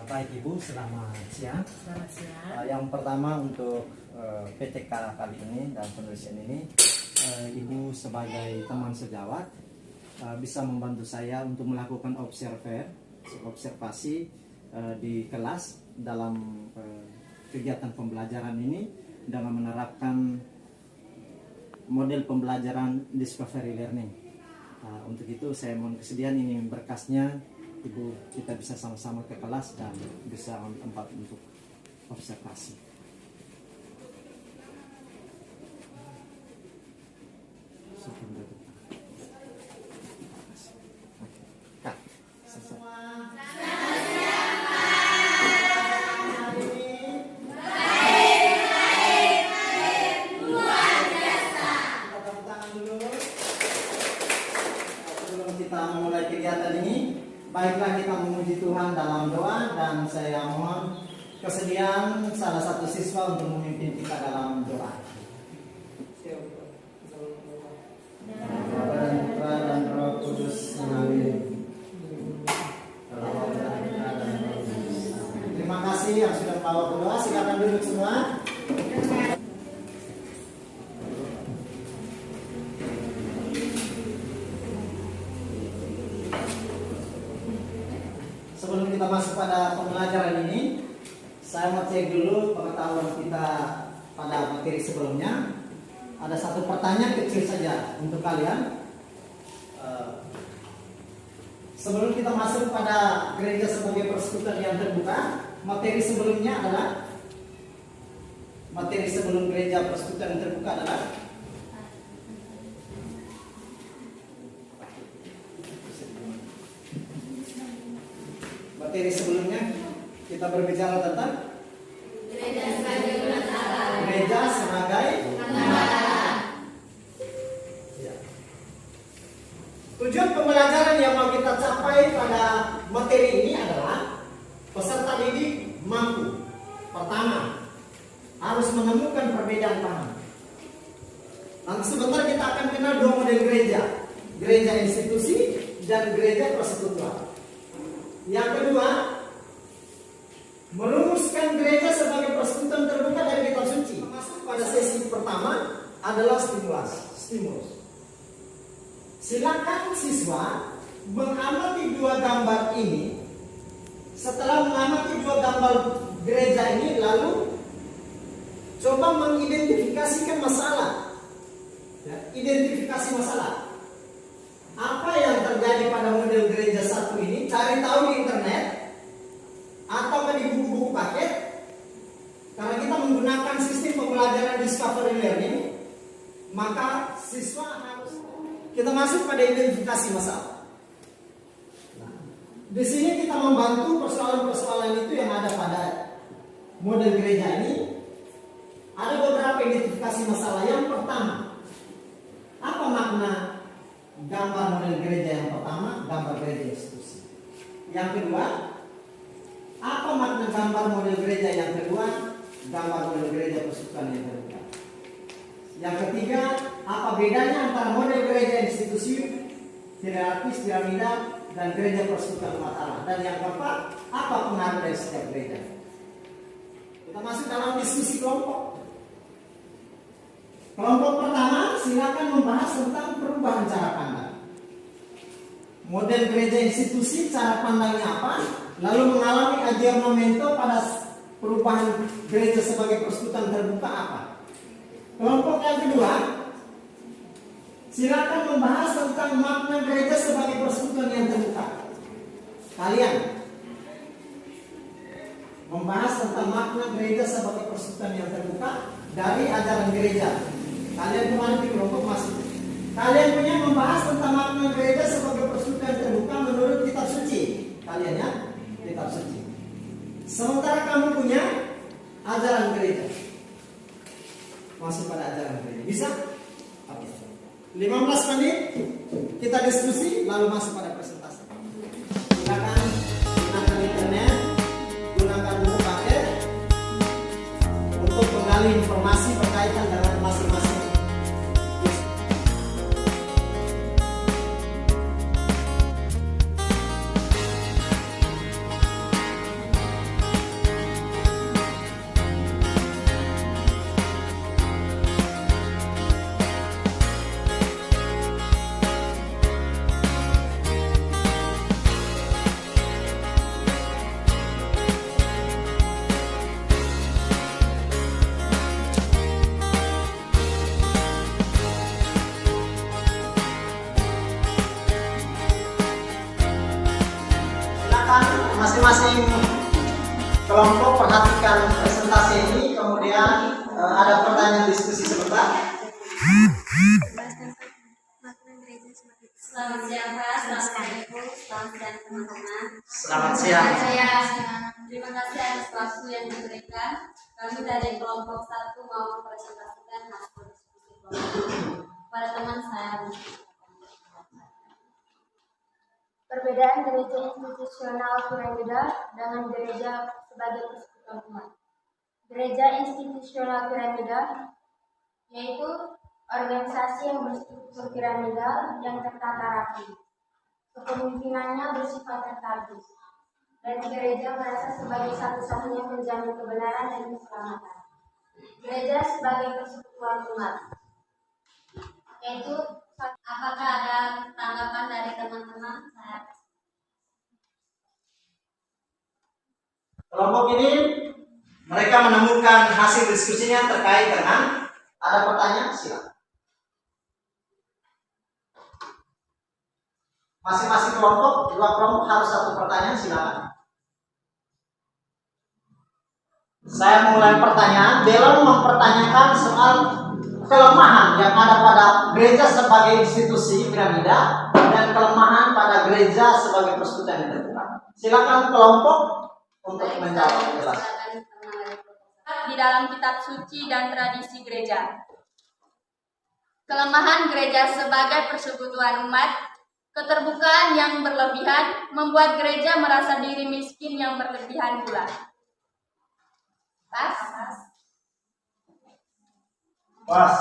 Baik Ibu, selamat siang. Selamat siang. Yang pertama untuk PTK kali ini dan penulisan ini, Ibu sebagai teman sejawat bisa membantu saya untuk melakukan observasi di kelas dalam kegiatan pembelajaran ini dengan menerapkan model pembelajaran discovery learning. Untuk itu saya mohon kesediaan ini berkasnya. Ibu, kita bisa sama-sama ke kelas dan bisa tempat untuk observasi. Kak, selesai. Kita memulai kegiatan ini, baiklah kita memuji Tuhan dalam doa, dan saya mohon kesediaan salah satu siswa untuk memimpin kita dalam doa. Bapa dan Putra dan Roh Kudus. Amin. Terima kasih yang sudah membawa doa. Silakan duduk semua. Sebelum kita masuk pada pembelajaran ini, saya mau cek dulu pengetahuan kita pada materi sebelumnya. Ada satu pertanyaan kecil saja untuk kalian. Sebelum kita masuk pada gereja sebagai persekutuan yang terbuka, materi sebelumnya adalah materi sebelum gereja persekutuan yang terbuka adalah materi sebelumnya kita berbicara tentang gereja sebagai penata. Gereja sebagai penata. Ya. Tujuan pembelajaran yang mau kita capai pada materi ini adalah peserta didik mampu. Pertama, harus menemukan perbedaan paham. Nanti sebentar kita akan kenal dua model gereja. Gereja institusi dan gereja persekutuan. Yang kedua, merumuskan gereja sebagai persekutuan terbuka dari kitab suci. Masuk pada sesi pertama adalah stimulus. Silakan siswa mengamati dua gambar ini. Setelah mengamati dua gambar gereja ini, lalu coba mengidentifikasikan masalah. Ya, identifikasi masalah. Apa yang terjadi pada model gereja satu ini, cari tahu di internet atau di buku-buku paket. Karena kita menggunakan sistem pembelajaran discovery learning, maka siswa harus kita masuk pada identifikasi masalah. Nah, di sini kita membantu persoalan-persoalan itu yang ada pada model gereja ini. Ada beberapa identifikasi masalah. Yang pertama, apa makna gambar model gereja yang pertama, gambar gereja institusi. Yang kedua, apa makna gambar model gereja yang kedua, gambar model gereja persekutuan yang terbuka. Yang ketiga, apa bedanya antara model gereja institusi, hierarkis, piramida, dan gereja persekutuan umat Allah. Dan yang keempat, apa pengaruh dari setiap gereja. Kita masuk dalam diskusi kelompok. Kelompok pertama, silakan membahas tentang perubahan cara pandang. Model gereja institusi, cara pandangnya apa? Lalu mengalami aggiornamento pada perubahan gereja sebagai persekutuan terbuka apa? Kelompok yang kedua, silakan membahas tentang makna gereja sebagai persekutuan yang terbuka. Kalian membahas tentang makna gereja sebagai persekutuan yang terbuka dari ajaran gereja. Kalian kemarin di kelompok masuk. Kalian punya membahas tentang makna gereja sebagai persekutuan terbuka menurut kitab suci. Kalian ya, kitab suci. Sementara kamu punya ajaran gereja. Masuk pada ajaran gereja. Bisa? Oke. 15 menit kita diskusi lalu masuk pada presentasi. Silakan gunakan internet, gunakan buku paket untuk menggali informasi berkaitan dengan masing-masing. Masing-masing kelompok perhatikan presentasi ini, kemudian ada pertanyaan diskusi sebentar. Selamat siang Pak, Assalamualaikum, selamat siang teman-teman. Selamat siang. Terima kasih atas waktu yang diberikan. Kami dari kelompok 1 mau mempresentasikan hasil diskusi kelompok pada teman saya. Perbedaan gereja institusional piramida dengan gereja sebagai persekutuan umat. Gereja institusional piramida yaitu organisasi yang berstruktur piramidal yang tertata rapi. Kepemimpinannya bersifat tertulis, dan gereja merasa sebagai satu-satunya penjamin kebenaran dan keselamatan. Gereja sebagai persekutuan umat, yaitu apakah ada tanggapan dari teman-teman? Kelompok ini mereka menemukan hasil diskusinya terkait dengan ada pertanyaan, silakan. Masing-masing kelompok, 2 kelompok harus 1 pertanyaan, silakan. Saya mulai pertanyaan, belum mempertanyakan soal kelemahan yang ada pada gereja sebagai institusi piramida dan kelemahan pada gereja sebagai persekutuan yang terbuka. Silakan kelompok untuk menjawab. Jelas. Di dalam kitab suci dan tradisi gereja. Kelemahan gereja sebagai persekutuan umat. Keterbukaan yang berlebihan membuat gereja merasa diri miskin yang berlebihan pula. Pas.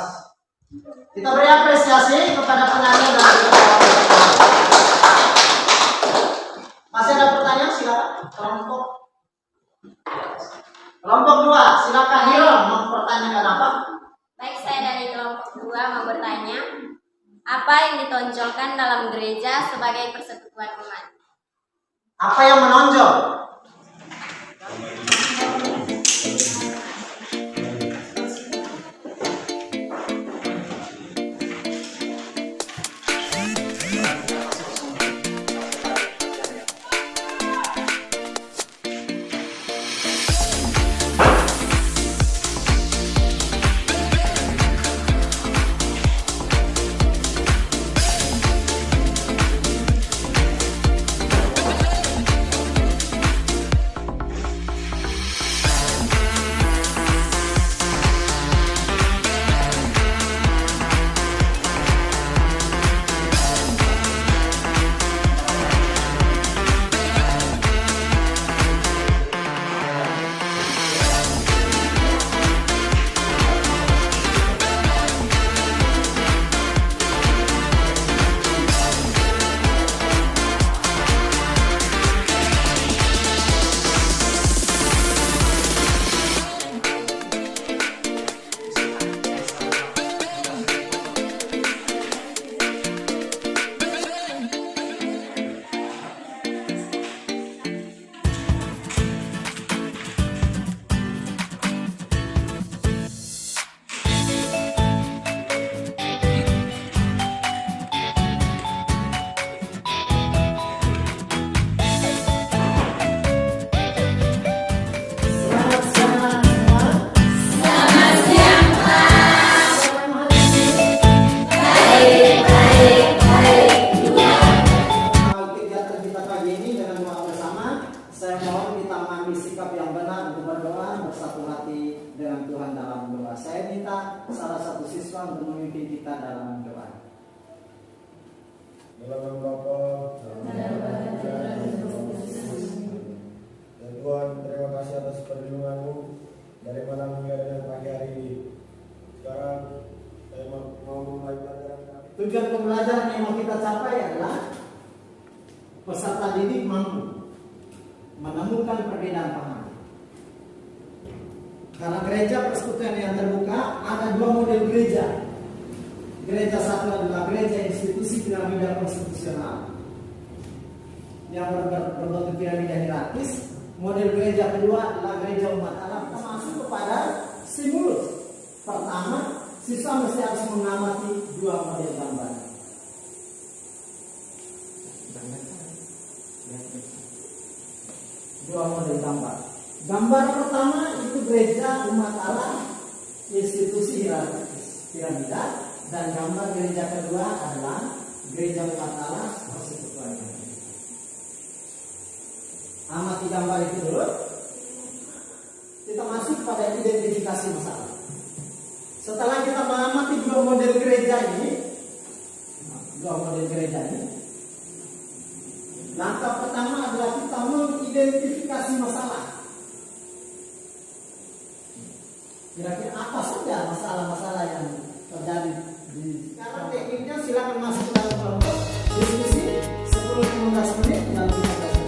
Kita beri apresiasi kepada penanya dan masih ada pertanyaan, silakan. Kelompok 2, silakan Hiram mempertanyakan apa? Baik, saya dari kelompok 2 mau bertanya. Apa yang ditonjolkan dalam gereja sebagai persekutuan umat? Apa yang menonjol? Dalam nama Bapa dan Tuhan, terima kasih atas perlindungan-Mu dari malam hingga dengan pagi hari ini. Sekarang saya mau mulai pelajaran kami. Tujuan pembelajaran yang mau kita capai adalah peserta didik mampu menemukan perbedaan paham. Karena gereja persekutuan yang terbuka ada 2 model gereja. Gereja satu adalah gereja institusi piramida konstitusional yang berbentuk piramida hierarkis. Model gereja kedua adalah gereja umat Allah, termasuk kepada stimulus. Pertama, siswa mesti harus mengamati 2 model gambar. dua model gambar. Gambar pertama itu gereja umat Allah, institusi hierarkis piramida, dan gambar gereja kedua adalah gereja umat Allah, persekutuan. Amati gambar itu dulu. Kita masuk pada identifikasi masalah. Setelah kita mengamati dua model gereja ini, langkah pertama adalah kita mengidentifikasi masalah. Kira-kira apa saja masalah-masalah yang terjadi di sekarang. Tekniknya silakan masuk ke dalam kelompok diskusi 10-15 menit dan kita presentasi.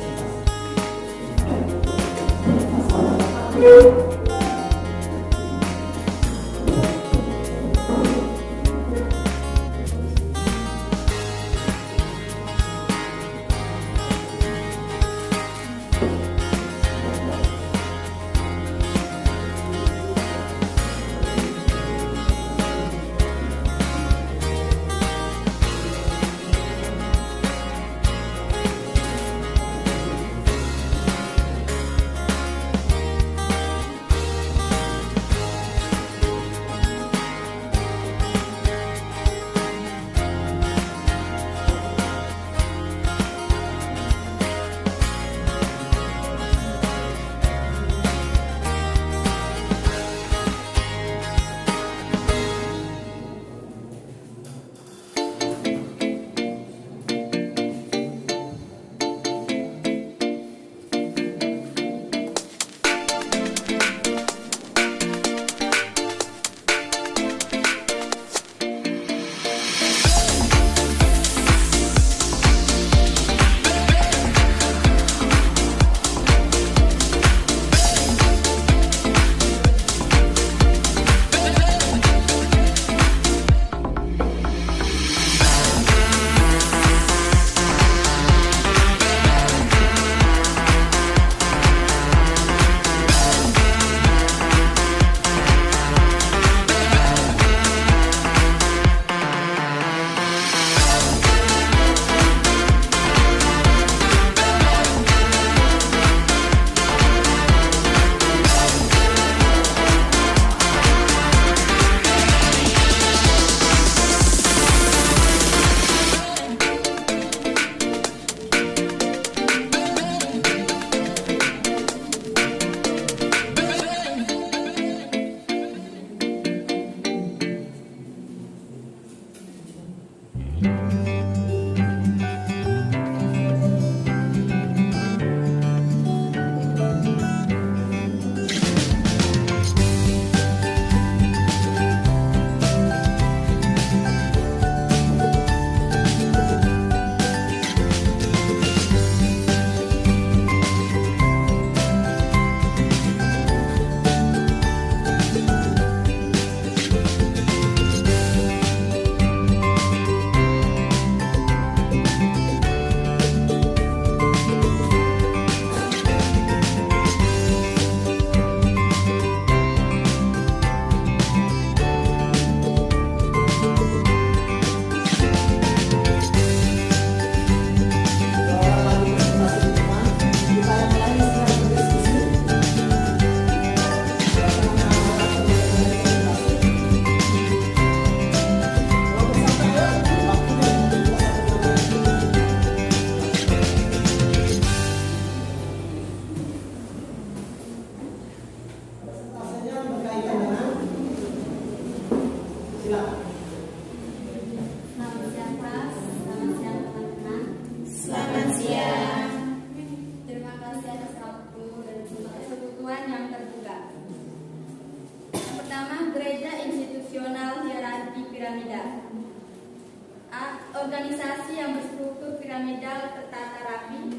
Organisasi yang berstruktur piramidal tertata rapi.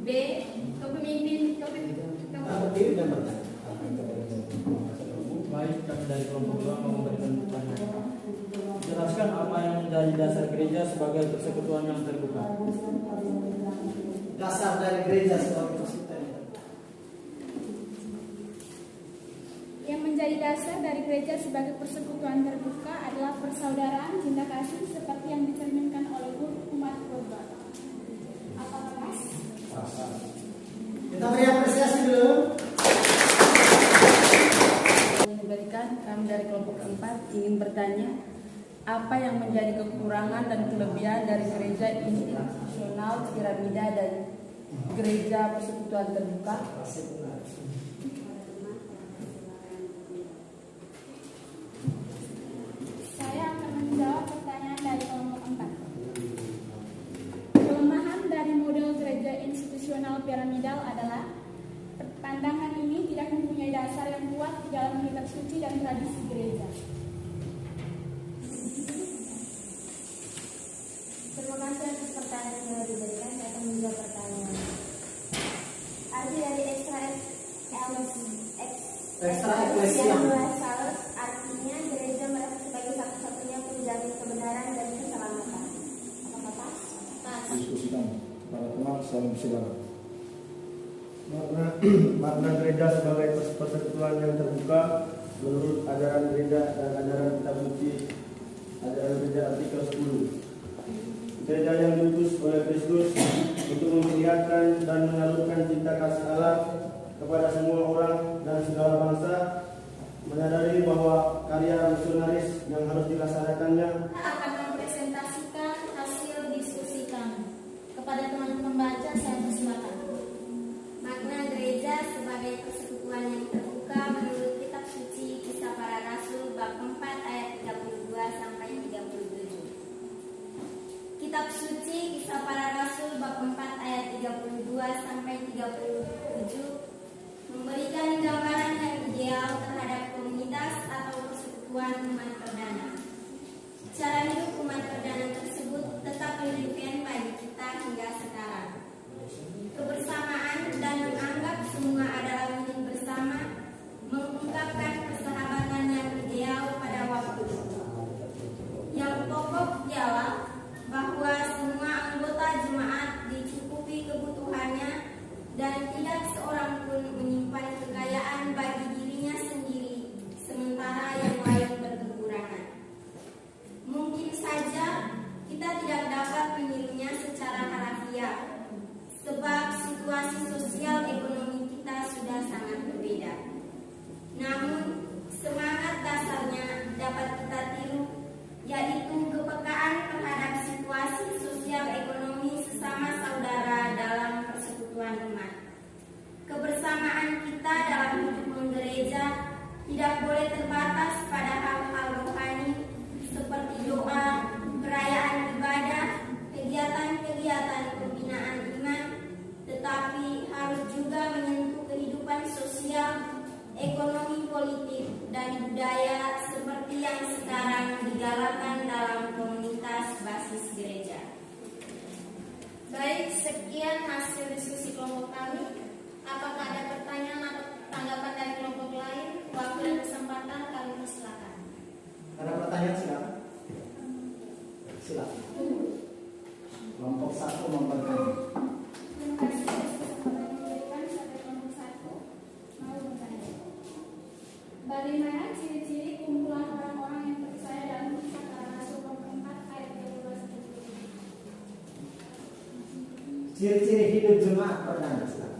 B. Kepemimpinan. Baik, kami dari kelompok 2 mau memberikan pertanyaan. Jelaskan apa yang menjadi dasar gereja sebagai persekutuan yang terbuka. Dasar dari gereja sebagai persekutuan. Yang menjadi dasar dari gereja sebagai persekutuan terbuka adalah persaudaraan, cinta kasih seperti yang dicerminkan oleh umat beragama. Apakah pas? Kita beri apresiasi dulu. Yang diberikan, kami dari kelompok 4 ingin bertanya, apa yang menjadi kekurangan dan kelebihan dari gereja institusional piramida dan gereja persekutuan terbuka? Saya akan menjawab pertanyaan dari kelompok 4. Kelemahan dari model gereja institusional piramidal adalah pandangan ini tidak mempunyai dasar yang kuat di dalam kitab suci dan tradisi gereja. Terima kasih atas pertanyaan yang diberikan. Saya akan menjawab pertanyaan. Arti dari Extra ecclesia. artinya gereja merasa sebagai satu-satunya penjamin kebenaran dan keselamatan. Apa-apa? Diskusikan para teman saling silakan. Makna gereja sebagai persekutuan yang terbuka menurut ajaran gereja dan ajaran kitab suci, ajaran gereja artikel 10. Gereja yang diutus oleh Kristus untuk memperlihatkan dan menyalurkan cinta kasih Allah kepada semua orang dan segala bangsa, menyadari bahwa karya misionaris yang harus dilaksanakannya Akan mempresentasikan hasil diskusi kami kepada teman pembaca. Saya persilakan. Makna gereja sebagai persekutuan yang terbuka menurut kitab suci Kisah Para Rasul bab 4 ayat 32 sampai 37. Kitab suci Kisah Para Rasul bab 4 ayat 32 sampai 37 memberikan gambaran yang ideal terhadap komunitas atau persekutuan umat perdana. Cara hidup umat perdana tersebut tetap relevan bagi kita hingga sekarang. Kebersamaan dan menganggap semua adalah milik bersama, mengungkapkan persahabatan yang ideal pada waktu itu. Yang pokok ialah bahwa semua anggota jemaat dicukupi kebutuhannya dan tidak seorang pun menyimpan kekayaan bagi dirinya sendiri, sementara yang lain berkekurangan. Mungkin saja kita tidak dapat menirunya secara harafiah, sebab situasi sosial ekonomi kita sudah sangat berbeda. Namun, semangat dasarnya dapat kita tiru, yaitu kepekaan terhadap situasi sosial ekonomi sesama saudara dalam persekutuan umat. Kebersamaan kita dalam hidup menggereja tidak boleh terbatas pada hal-hal rohani seperti doa, perayaan ibadah, kegiatan-kegiatan pembinaan iman, tetapi harus juga menyentuh kehidupan sosial, ekonomi politik, dan budaya seperti yang sekarang digalakan dalam komunitas basis gereja. Baik, sekian hasil diskusi kelompok kami. Apakah ada pertanyaan atau tanggapan dari kelompok lain? Waktu dan kesempatan kami persilakan. Ada pertanyaan silakan. Silakan. Kelompok 1 mau bertanya. Terima kasih atas kesempatan yang diberikan. Saya kelompok 1 mau bertanya. Bagaimana ciri-ciri kumpulan orang-orang yang percaya dalam Kisah Para Rasul bab 4 ayat 32? Ciri-ciri hidup jemaat perdana. Silakan.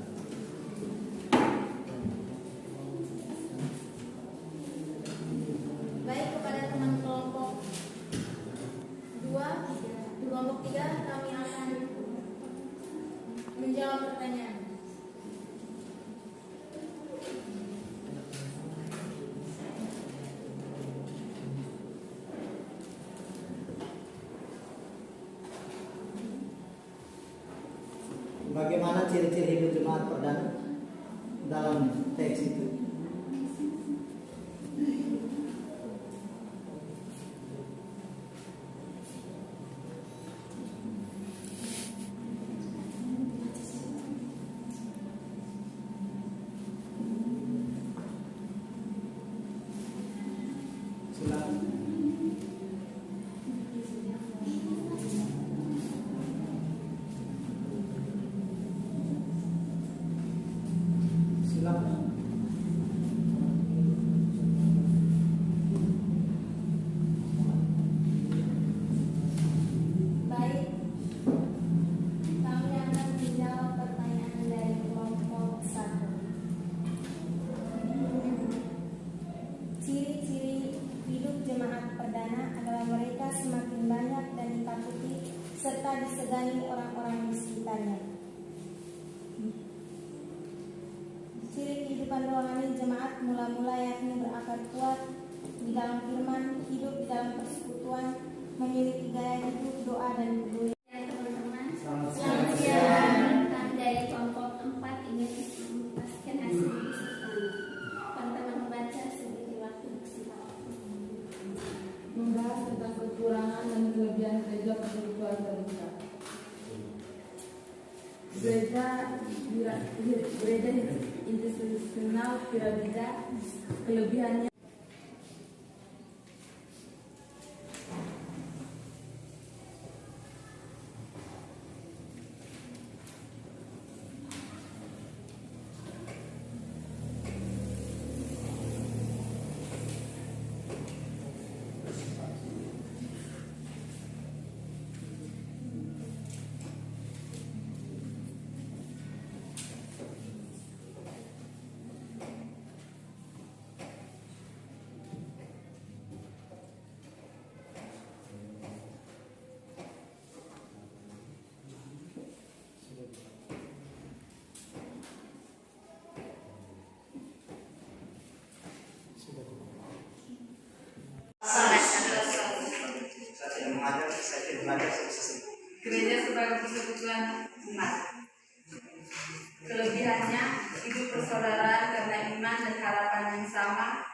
Baik, kepada teman kelompok 2, kelompok 3 kami akan menjawab pertanyaan. Bagaimana ciri-ciri hidup jemaat perdana dalam teks itu? Silakan. Silakan. Baik, kami akan menjawab pertanyaan dari kelompok kehidupan rohani jemaat mula-mula, yakni berakar kuat di dalam firman, hidup di dalam persekutuan, memiliki gaya hidup, doa dan kebudayaan. Ya teman-teman, Selamat siang. kami dari kelompok 4 ingin menjelaskan hasil diskusi. Teman-teman membaca sebelum waktu kesempatan. Membahas tentang kekurangan dan kelebihan gereja persekutuan terbuka. Gereja institusional piramida, kelebihannya Gereja sebagai persekutuan umat. Kelebihannya hidup persaudaraan karena iman dan harapan yang sama.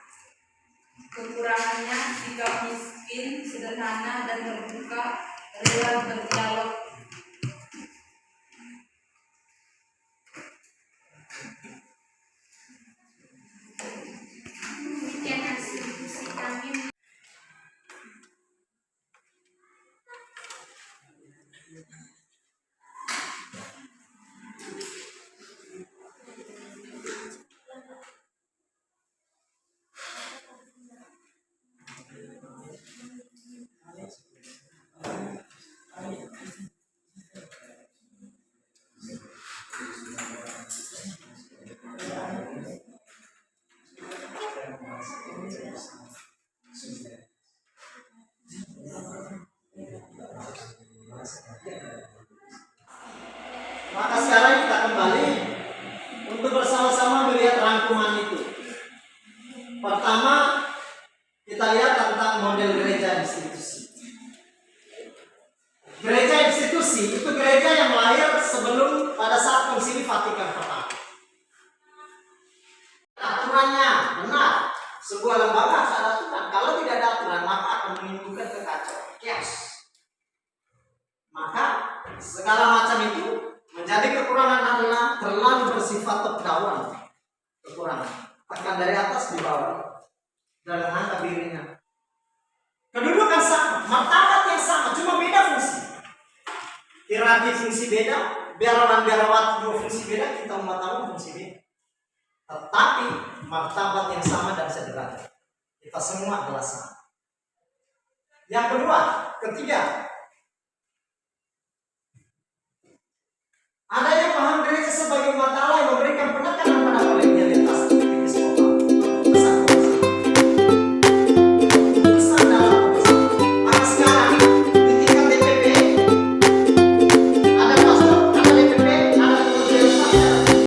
Kekurangannya sikap miskin, sederhana dan terbuka, rela berdialog. Demikian hasil diskusi kami. Maka sekarang kita kembali untuk bersama-sama melihat rangkuman itu. Pertama, kita lihat tentang model gereja institusi. Gereja institusi itu gereja yang lahir sebelum pada saat Konsili Vatikan pertama. Aturannya benar. Sebuah lembaga harus ada aturan. Kalau tidak ada aturan, maka akan menimbulkan kekacauan, chaos. Maka segala macam itu menjadi kekurangan adalah terlalu bersifat top down. Kekurangan tekan dari atas di bawah dan menganggap dirinya. Kedudukan sama, martabat yang sama, cuma beda fungsi. Hierarki fungsi beda, biarawati dua fungsi beda, kita umat Allah fungsi beda. Tetapi martabat yang sama dan sederhana. Kita semua adalah sama. Yang kedua, ketiga,